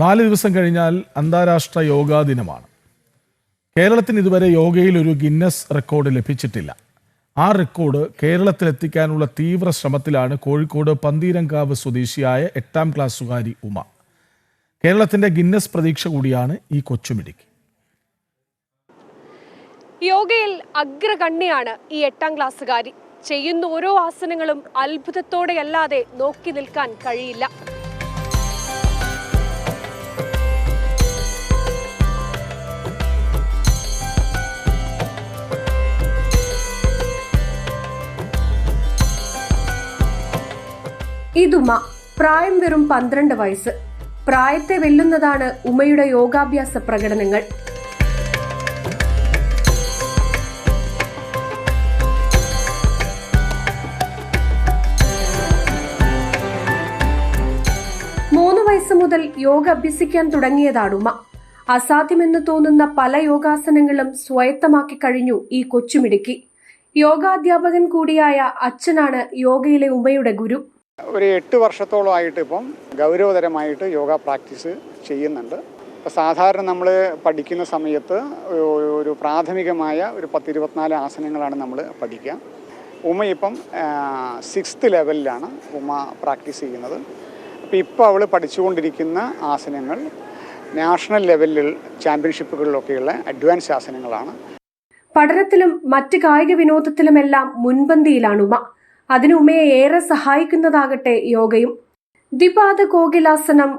4 ദിവസം കഴിഞ്ഞാൽ അന്താരാഷ്ട്ര യോഗാ ദിനമാണ്. കേരളത്തിന് ഇതുവരെ യോഗയിൽ ഒരു ഗിന്നസ് റെക്കോർഡ് ലഭിച്ചിട്ടില്ല. ആ റെക്കോർഡ് കേരളത്തിലെത്തിക്കാനുള്ള തീവ്ര ശ്രമത്തിലാണ് കോഴിക്കോട് പന്തീരങ്കാവ് സ്വദേശിയായ 8ാം ക്ലാസ്സുകാരി ഉമ. കേരളത്തിന്റെ ഗിന്നസ് പ്രതീക്ഷ കൂടിയാണ് ഈ കൊച്ചുമിടുക്കി. യോഗയിൽ അഗ്രഗണ്യാണ് ഈ 8ാം ക്ലാസ്സുകാരി. ചെയ്യുന്ന ഓരോ ആസനങ്ങളും അത്ഭുതത്തോടെയല്ലാതെ നോക്കി നിൽക്കാൻ കഴിയില്ല. ഇതുമ, പ്രായം വെറും 12 വയസ്സ്. പ്രായത്തെ വെല്ലുന്നതാണ് ഉമയുടെ യോഗാഭ്യാസ പ്രകടനങ്ങൾ. മൂന്ന് വയസ്സ് മുതൽ യോഗ അഭ്യസിക്കാൻ തുടങ്ങിയതാണ് ഉമ. അസാധ്യമെന്ന് തോന്നുന്ന പല യോഗാസനങ്ങളും സ്വായത്തമാക്കി കഴിഞ്ഞു ഈ കൊച്ചുമിടുക്കി. യോഗാധ്യാപകൻ കൂടിയായ അച്ഛനാണ് യോഗയിലെ ഉമയുടെ ഗുരു. ഒരു 8 വർഷത്തോളമായിട്ട് ഇപ്പം ഗൗരവതരമായിട്ട് യോഗ പ്രാക്ടീസ് ചെയ്യുന്നുണ്ട്. സാധാരണ നമ്മൾ പഠിക്കുന്ന സമയത്ത് ഒരു പ്രാഥമികമായ ഒരു 10-24 ആസനങ്ങളാണ് നമ്മൾ പഠിക്കുക. ഉമ ഇപ്പം 6th ലെവലിലാണ് ഉമ പ്രാക്ടീസ് ചെയ്യുന്നത്. അപ്പോൾ ഇപ്പോൾ അവൾ പഠിച്ചുകൊണ്ടിരിക്കുന്ന ആസനങ്ങൾ നാഷണൽ ലെവലിൽ ചാമ്പ്യൻഷിപ്പുകളിലൊക്കെയുള്ള അഡ്വാൻസ് ആസനങ്ങളാണ്. പഠനത്തിലും മറ്റ് കായിക വിനോദത്തിലുമെല്ലാം മുൻപന്തിയിലാണ് ഉമ. അതിന് ഉമയെ ഏറെ സഹായിക്കുന്നതാകട്ടെ യോഗയും. ദ്വിപാദ കോകിലാസനം,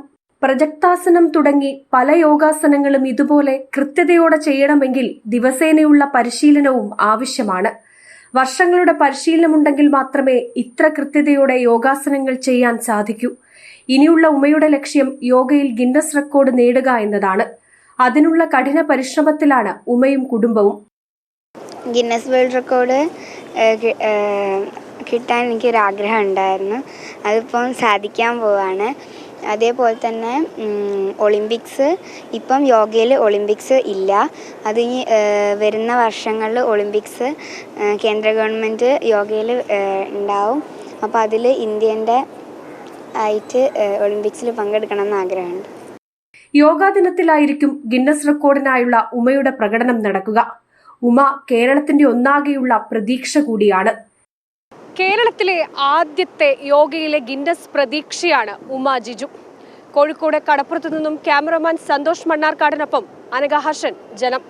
പ്രജക്താസനം തുടങ്ങി പല യോഗാസനങ്ങളും ഇതുപോലെ കൃത്യതയോടെ ചെയ്യണമെങ്കിൽ ദിവസേനയുള്ള പരിശീലനവും ആവശ്യമാണ്. വർഷങ്ങളുടെ പരിശീലനമുണ്ടെങ്കിൽ മാത്രമേ ഇത്ര കൃത്യതയോടെ യോഗാസനങ്ങൾ ചെയ്യാൻ സാധിക്കൂ. ഇനിയുള്ള ഉമയുടെ ലക്ഷ്യം യോഗയിൽ ഗിന്നസ് റെക്കോർഡ് നേടുക എന്നതാണ്. അതിനുള്ള കഠിന പരിശ്രമത്തിലാണ് ഉമയും കുടുംബവും. ഗിന്നസ് വേൾഡ് റെക്കോർഡ് കിട്ടാൻ എനിക്കൊരാഗ്രഹം ഉണ്ടായിരുന്നു. അതിപ്പം സാധിക്കാൻ പോവാണ്. അതേപോലെ തന്നെ ഒളിമ്പിക്സ്, ഇപ്പം യോഗയിൽ ഒളിമ്പിക്സ് ഇല്ല. അത് ഇനി വരുന്ന വർഷങ്ങളിൽ ഒളിമ്പിക്സ് കേന്ദ്ര ഗവൺമെൻറ് യോഗയിൽ ഉണ്ടാവും. അപ്പോൾ അതിൽ ഇന്ത്യൻ്റെ ആയിട്ട് ഒളിമ്പിക്സിൽ പങ്കെടുക്കണം എന്ന് ആഗ്രഹമുണ്ട്. യോഗാ ദിനത്തിലായിരിക്കും ഗിന്നസ് റെക്കോർഡിനായുള്ള ഉമയുടെ പ്രകടനം നടക്കുക. ഉമ കേരളത്തിന്റെ ഒന്നാകെയുള്ള പ്രതീക്ഷ കൂടിയാണ്. കേരളത്തിലെ ആദ്യത്തെ യോഗയിലെ ഗിന്നസ് പ്രതീക്ഷയാണ് ഉമ ജിജു. കോഴിക്കോട് കടപ്പുറത്തു നിന്നും ക്യാമറമാൻ സന്തോഷ് മണ്ണാർക്കാടിനൊപ്പം അനഘ ഹർഷൻ, ജനം.